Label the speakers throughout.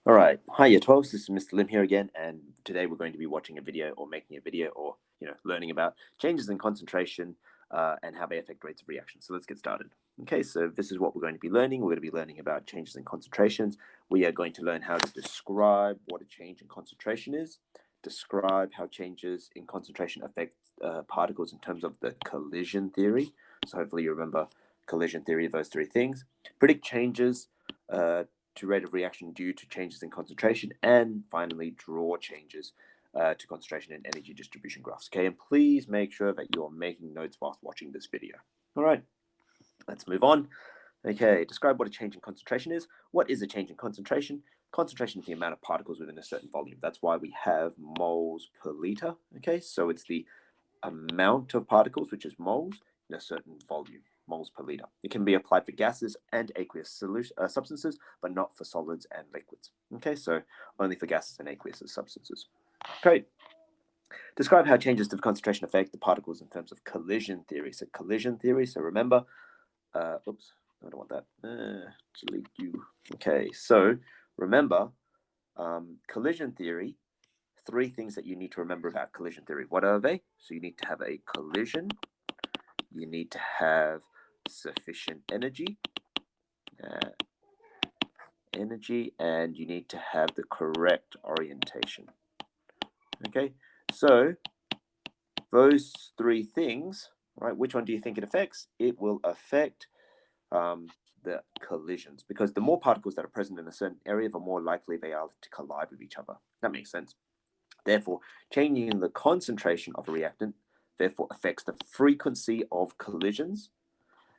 Speaker 1: All right, hi year 12s, this is Mr. Lim here again, and today we're going to be watching a video or making a video or, learning about changes in concentration and how they affect rates of reaction. So let's get started. Okay, so this is what we're going to be learning. We're going to be learning about changes in concentrations. We are going to learn how to describe what a change in concentration is, describe how changes in concentration affect particles in terms of the collision theory. So hopefully you remember collision theory, those three things. Predict changes to rate of reaction due to changes in concentration, and finally draw changes to concentration and energy distribution graphs. Okay, and please make sure that you're making notes whilst watching this video. All right, let's move on. Okay, describe what a change in concentration is. What is a change in concentration? Concentration is the amount of particles within a certain volume. That's why we have moles per liter. Okay, so it's the amount of particles, which is moles, in a certain volume, moles per liter. It can be applied for gases and aqueous substances, but not for solids and liquids. Okay, so only for gases and aqueous substances. Great. Describe how changes to the concentration affect the particles in terms of collision theory. So collision theory, so remember, oops, I don't want that, delete you. Okay, so remember, collision theory, three things that you need to remember about collision theory. What are they? So you need to have a collision, you need to have sufficient energy, and you need to have the correct orientation. Okay, so those three things, right? Which one do you think it affects? It will affect the collisions, because the more particles that are present in a certain area, the more likely they are to collide with each other. That makes sense. Therefore, changing the concentration of a reactant therefore affects the frequency of collisions,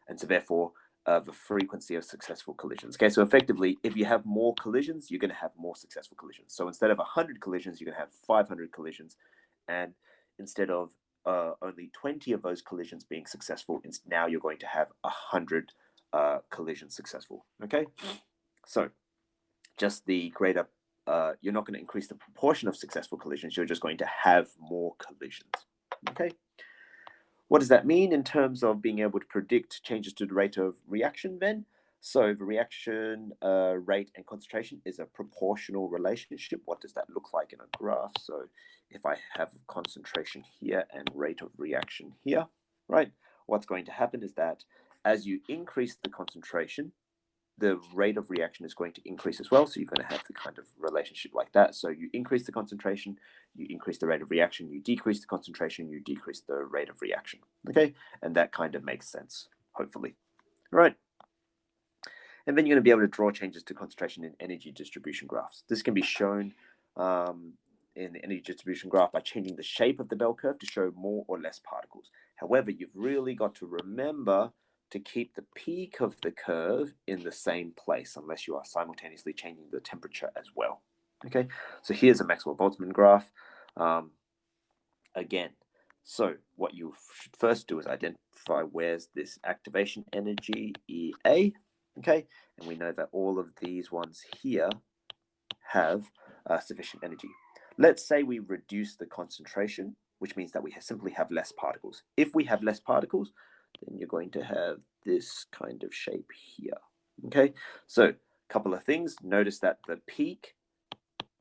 Speaker 1: and so therefore the frequency of successful collisions. Okay, so effectively, if you have more collisions, you're going to have more successful collisions. So instead of 100 collisions, you're going to have 500 collisions, and instead of only 20 of those collisions being successful, now you're going to have 100 collisions successful. Okay, so just the greater you're not going to increase the proportion of successful collisions, you're just going to have more collisions. Okay, what does that mean in terms of being able to predict changes to the rate of reaction then? So the reaction rate and concentration is a proportional relationship. What does that look like in a graph? So if I have concentration here and rate of reaction here, right, what's going to happen is that as you increase the concentration, the rate of reaction is going to increase as well. So you're going to have the kind of relationship like that. So you increase the concentration, you increase the rate of reaction, you decrease the concentration, you decrease the rate of reaction. Okay, and that kind of makes sense, hopefully. All right. And then you're going to be able to draw changes to concentration in energy distribution graphs. This can be shown in the energy distribution graph by changing the shape of the bell curve to show more or less particles. However, you've really got to remember to keep the peak of the curve in the same place unless you are simultaneously changing the temperature as well. Okay, so here's a Maxwell-Boltzmann graph. Again, so what you should first do is identify where's this activation energy, EA. Okay, and we know that all of these ones here have sufficient energy. Let's say we reduce the concentration, which means that we simply have less particles. If we have less particles, then you're going to have this kind of shape here. Okay, so a couple of things. Notice that the peak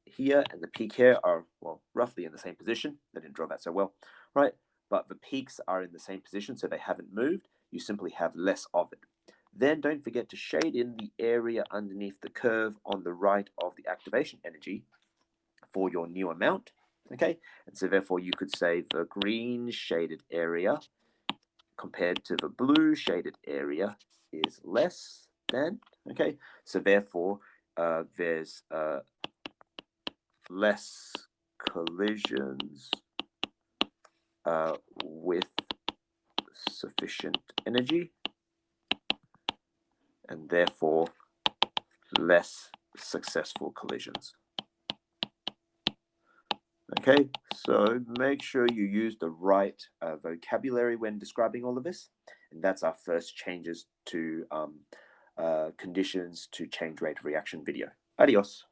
Speaker 1: here and the peak here are, well, roughly in the same position. I didn't draw that so well, right? But the peaks are in the same position, so they haven't moved. You simply have less of it. Then don't forget to shade in the area underneath the curve on the right of the activation energy for your new amount. Okay, and so therefore you could say the green shaded area compared to the blue shaded area is less than. Okay, so therefore there's less collisions with sufficient energy, and therefore less successful collisions. Okay, so make sure you use the right vocabulary when describing all of this, and that's our first changes to conditions to change rate of reaction video. Adios.